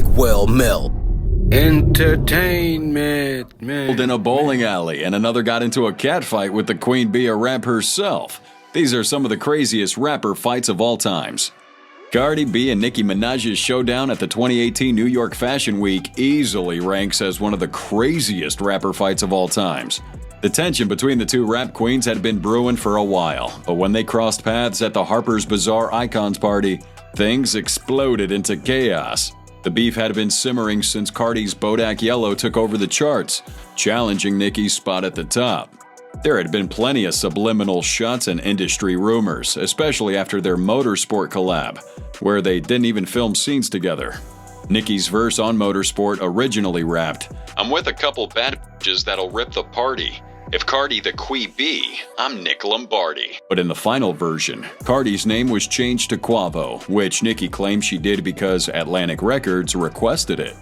like Well Mel. Entertainment, man. In a bowling alley, and another got into a catfight with the Queen Bee of Rap herself. These are some of the craziest rapper fights of all times. Cardi B and Nicki Minaj's showdown at the 2018 New York Fashion Week easily ranks as one of the craziest rapper fights of all times. The tension between the two rap queens had been brewing for a while, but when they crossed paths at the Harper's Bazaar Icons party, things exploded into chaos. The beef had been simmering since Cardi's Bodak Yellow took over the charts, challenging Nicki's spot at the top. There had been plenty of subliminal shots and industry rumors, especially after their Motorsport collab, where they didn't even film scenes together. Nicki's verse on Motorsport originally rapped, "I'm with a couple bad bitches that'll rip the party. If Cardi the Queen Bee, I'm Nick Lombardi." But in the final version, Cardi's name was changed to Quavo, which Nicki claimed she did because Atlantic Records requested it.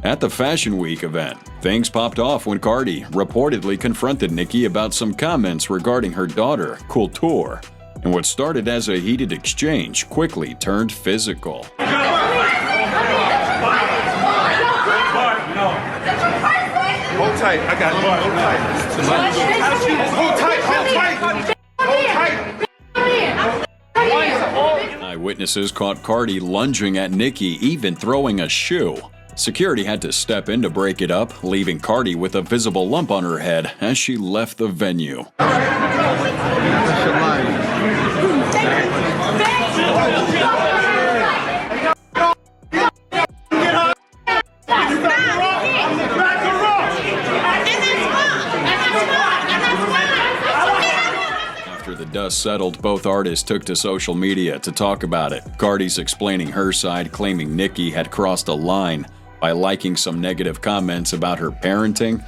At the Fashion Week event, things popped off when Cardi reportedly confronted Nicki about some comments regarding her daughter, Kulture, and what started as a heated exchange quickly turned physical. Hold tight, I got it. Hold tight. Hold tight, hold tight. Hold tight. Eyewitnesses caught Cardi lunging at Nicki, even throwing a shoe. Security had to step in to break it up, leaving Cardi with a visible lump on her head as she left the venue. After the dust settled, both artists took to social media to talk about it. Cardi's explaining her side, claiming Nicki had crossed a line by liking some negative comments about her parenting.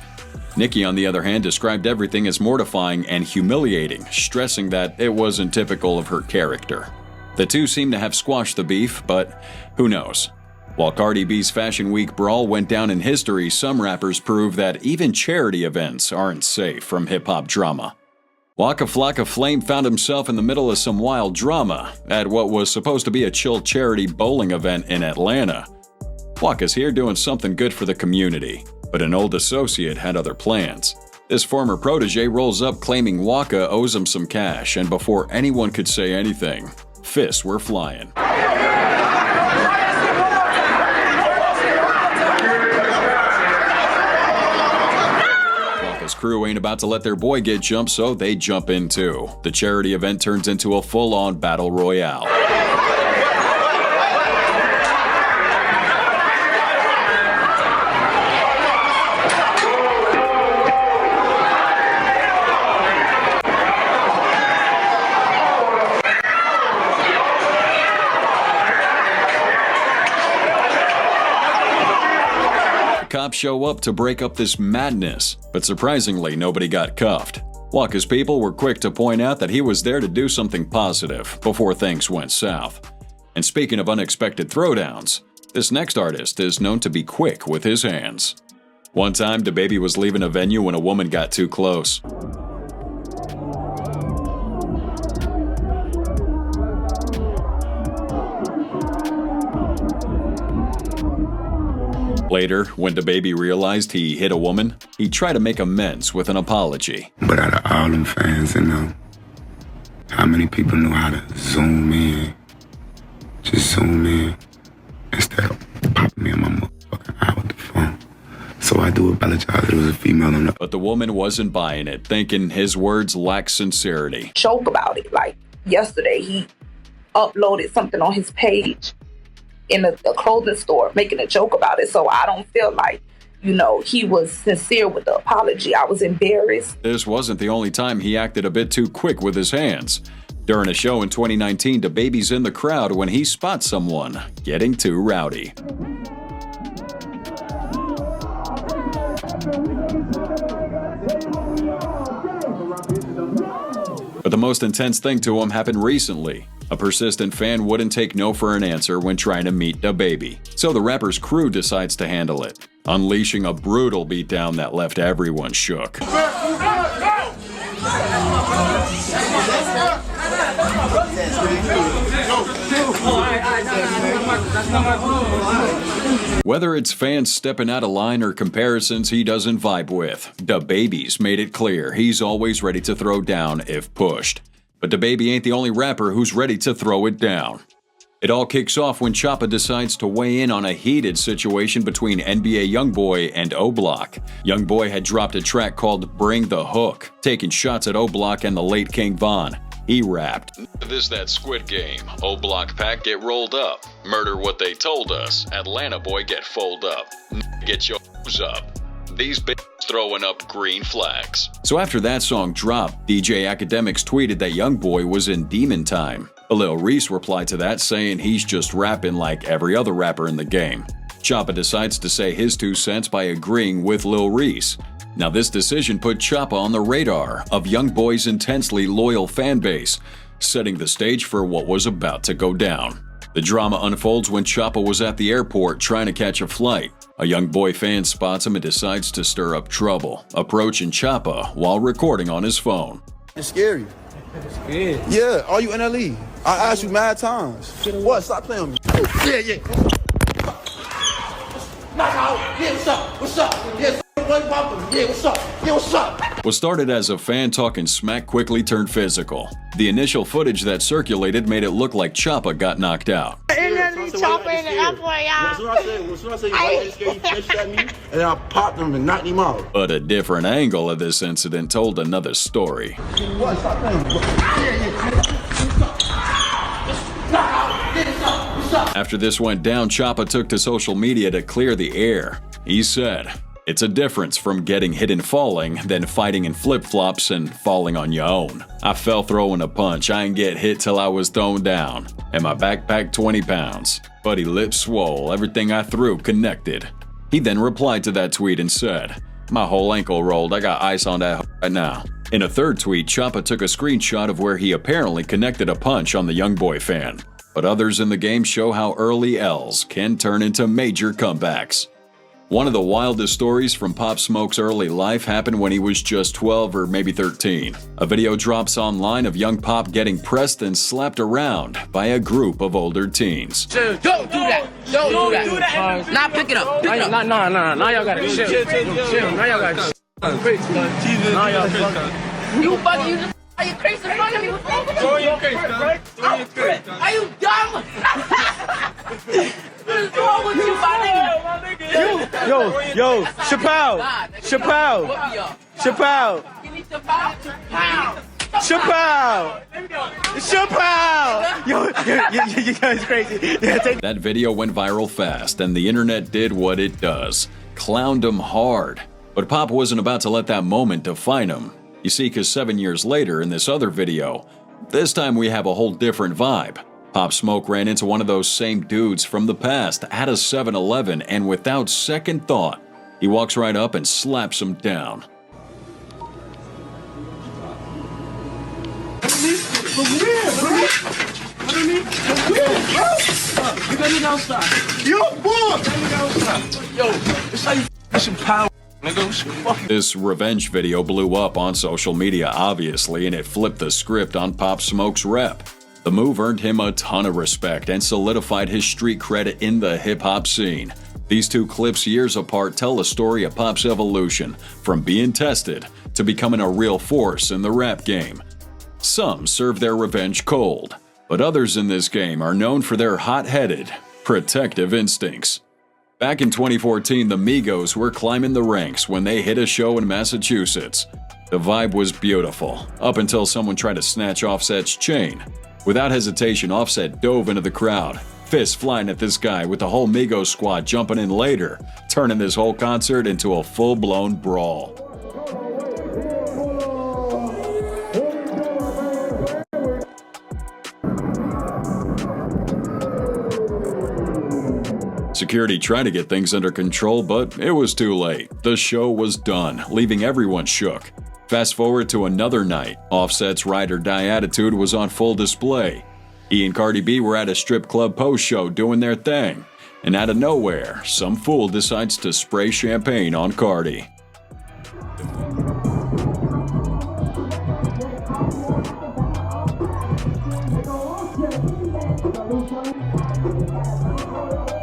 Nicki, on the other hand, described everything as mortifying and humiliating, stressing that it wasn't typical of her character. The two seem to have squashed the beef, but who knows? While Cardi B's Fashion Week brawl went down in history, some rappers prove that even charity events aren't safe from hip-hop drama. Waka Flocka Flame found himself in the middle of some wild drama at what was supposed to be a chill charity bowling event in Atlanta. Waka's here doing something good for the community, but an old associate had other plans. This former protege rolls up claiming Waka owes him some cash, and before anyone could say anything, fists were flying. Waka's crew ain't about to let their boy get jumped, so they jump in too. The charity event turns into a full-on battle royale. Cops show up to break up this madness, but surprisingly, nobody got cuffed. Waka's people were quick to point out that he was there to do something positive before things went south. And speaking of unexpected throwdowns, this next artist is known to be quick with his hands. One time, DaBaby was leaving a venue when a woman got too close. Later, when DaBaby realized he hit a woman, he tried to make amends with an apology. But out of all them fans in them, how many people knew how to zoom in? Just zoom in instead of popping me on my motherfucking eye with the phone. So I do apologize. There was a female on the... But the woman wasn't buying it, thinking his words lacked sincerity. Joke about it. Like yesterday, he uploaded something on his page in a clothing store, making a joke about it. So I don't feel like, he was sincere with the apology. I was embarrassed. This wasn't the only time he acted a bit too quick with his hands. During a show in 2019, DaBaby's in the crowd when he spots someone getting too rowdy. But the most intense thing to him happened recently. A persistent fan wouldn't take no for an answer when trying to meet DaBaby, so the rapper's crew decides to handle it, unleashing a brutal beatdown that left everyone shook. Whether it's fans stepping out of line or comparisons he doesn't vibe with, DaBaby's made it clear he's always ready to throw down if pushed. But DaBaby ain't the only rapper who's ready to throw it down. It all kicks off when Choppa decides to weigh in on a heated situation between NBA Youngboy and O-Block. Youngboy had dropped a track called Bring the Hook, taking shots at O-Block and the late King Von. He rapped, "This that Squid Game. O-Block pack get rolled up. Murder what they told us. Atlanta boy get fold up. Get your up. These bitches throwing up green flags." So after that song dropped, DJ Academics tweeted that Youngboy was in demon time. Lil Reese replied to that saying he's just rapping like every other rapper in the game. Choppa decides to say his 2 cents by agreeing with Lil Reese. Now this decision put Choppa on the radar of Youngboy's intensely loyal fan base, setting the stage for what was about to go down. The drama unfolds when Choppa was at the airport trying to catch a flight. A Youngboy fan spots him and decides to stir up trouble, approaching Choppa while recording on his phone. It's scary. Yeah, are you NLE? I asked you mad times. What? Stop playing with me. Yeah. Knock out. Yeah, what's up? What's up? Yeah, what's up? What started as a fan talking smack quickly turned physical. The initial footage that circulated made it look like Choppa got knocked out. Choppa in the airport, y'all. As soon as I say you pitched at me, and then I popped him and knocked him out. But a different angle of this incident told another story. What? Stop playing. After this went down, Choppa took to social media to clear the air. He said, "It's a difference from getting hit and falling than fighting in flip-flops and falling on your own. I fell throwing a punch. I ain't get hit till I was thrown down. And my backpack 20 pounds. Buddy lips swole. Everything I threw connected." He then replied to that tweet and said, "My whole ankle rolled. I got ice on that right now." In a third tweet, Choppa took a screenshot of where he apparently connected a punch on the Youngboy fan. But others in the game show how early L's can turn into major comebacks. One of the wildest stories from Pop Smoke's early life happened when he was just 12 or maybe 13. A video drops online of young Pop getting pressed and slapped around by a group of older teens. Don't do that. Don't do that. Nah, pick it up. Nah. Now y'all gotta chill. Now y'all gotta chill. Now y'all fucking. You fucking, you just. Are you crazy in front of me? What's wrong with you? Are you dumb? What's wrong with you, my nigga? Yo, Chappelle. Give me Chappelle. Yo, it's crazy. Yeah, That video went viral fast, and the internet did what it does. Clowned him hard. But Pop wasn't about to let that moment define him. You see, because 7 years later in this other video, this time we have a whole different vibe. Pop Smoke ran into one of those same dudes from the past at a 7-Eleven, and without second thought, he walks right up and slaps him down. This revenge video blew up on social media, obviously, and it flipped the script on Pop Smoke's rep. The move earned him a ton of respect and solidified his street credit in the hip-hop scene. These two clips years apart tell the story of Pop's evolution, from being tested to becoming a real force in the rap game. Some serve their revenge cold, but others in this game are known for their hot-headed, protective instincts. Back in 2014, the Migos were climbing the ranks when they hit a show in Massachusetts. The vibe was beautiful, up until someone tried to snatch Offset's chain. Without hesitation, Offset dove into the crowd, fists flying at this guy with the whole Migos squad jumping in later, turning this whole concert into a full-blown brawl. Security tried to get things under control, but it was too late. The show was done, leaving everyone shook. Fast forward to another night, Offset's ride or die attitude was on full display. He and Cardi B were at a strip club post-show doing their thing, and out of nowhere, some fool decides to spray champagne on Cardi.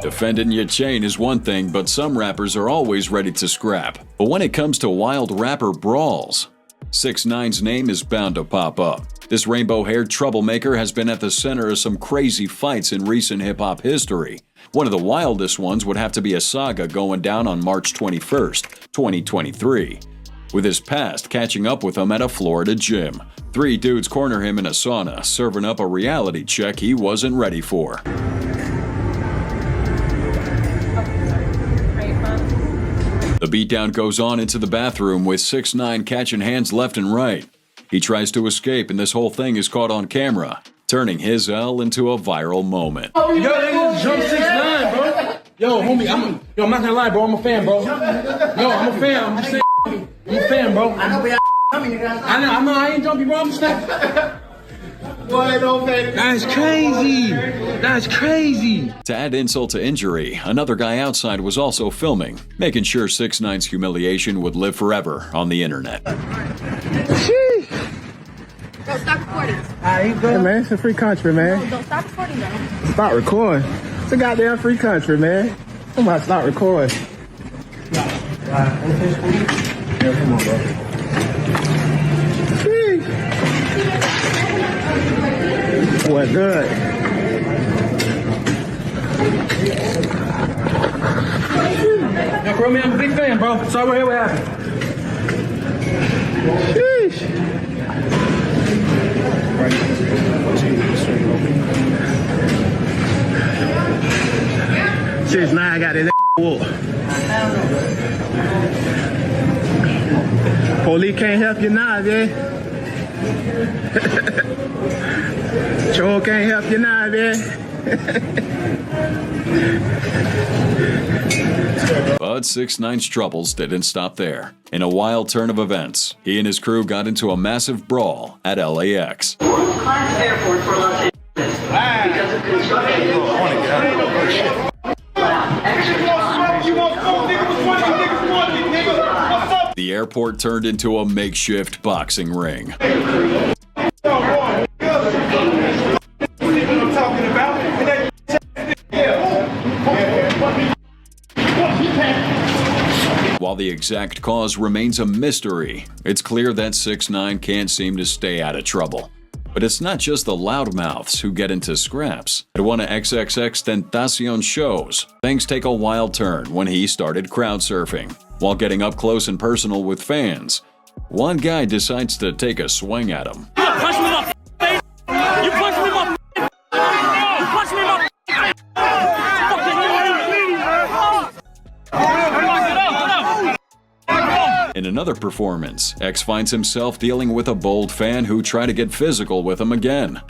Defending your chain is one thing, but some rappers are always ready to scrap. But when it comes to wild rapper brawls, 6ix9ine's name is bound to pop up. This rainbow-haired troublemaker has been at the center of some crazy fights in recent hip-hop history. One of the wildest ones would have to be a saga going down on March 21st, 2023. With his past catching up with him at a Florida gym. 3 dudes corner him in a sauna, serving up a reality check he wasn't ready for. The beatdown goes on into the bathroom with 6ix9ine catching hands left and right. He tries to escape and this whole thing is caught on camera, turning his L into a viral moment. Yo, this is Jump 6ix9ine, bro. Yo, homie, I'm not gonna lie, bro. I'm a fan, bro. Yo, I'm a fan. I'm just saying, I'm a fan, bro. I know we I ain't jumpy, bro. I'm just saying. That's crazy. That's crazy. To add insult to injury, another guy outside was also filming, making sure 6ix9ine's humiliation would live forever on the internet. Bro, stop recording. Hey, man, it's a free country, man. No, don't stop recording, though. Stop recording. It's a goddamn free country, man. I'm about to stop recording. Yeah, come on, bro. What good? Yeah, bro, man, I'm a big fan, bro. Sorry we're here, what happened? Sheesh. 6ix9ine got his whoop. Police can't help you now, man. Sure can't help you now, man. But 6ix9ine's troubles didn't stop there. In a wild turn of events, he and his crew got into a massive brawl at LAX. Airport for Los Angeles because of construction. The airport turned into a makeshift boxing ring. While the exact cause remains a mystery, it's clear that 6ix9ine can't seem to stay out of trouble. But it's not just the loudmouths who get into scraps. At one of XXXTentacion's shows, things take a wild turn when he started crowd surfing. While getting up close and personal with fans, one guy decides to take a swing at him. In another performance, X finds himself dealing with a bold fan who tried to get physical with him again.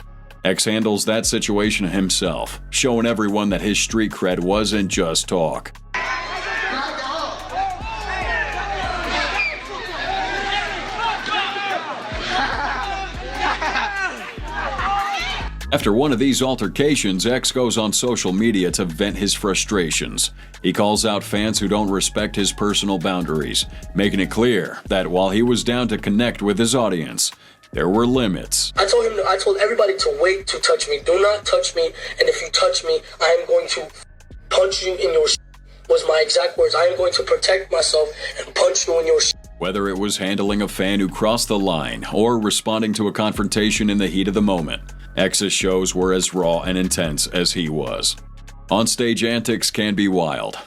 X handles that situation himself, showing everyone that his street cred wasn't just talk. After one of these altercations, X goes on social media to vent his frustrations. He calls out fans who don't respect his personal boundaries, making it clear that while he was down to connect with his audience, there were limits. I told everybody to wait to touch me. Do not touch me, and if you touch me, I am going to punch you in your was my exact words. I am going to protect myself and punch you in your Whether it was handling a fan who crossed the line or responding to a confrontation in the heat of the moment, X's shows were as raw and intense as he was. On-stage antics can be wild.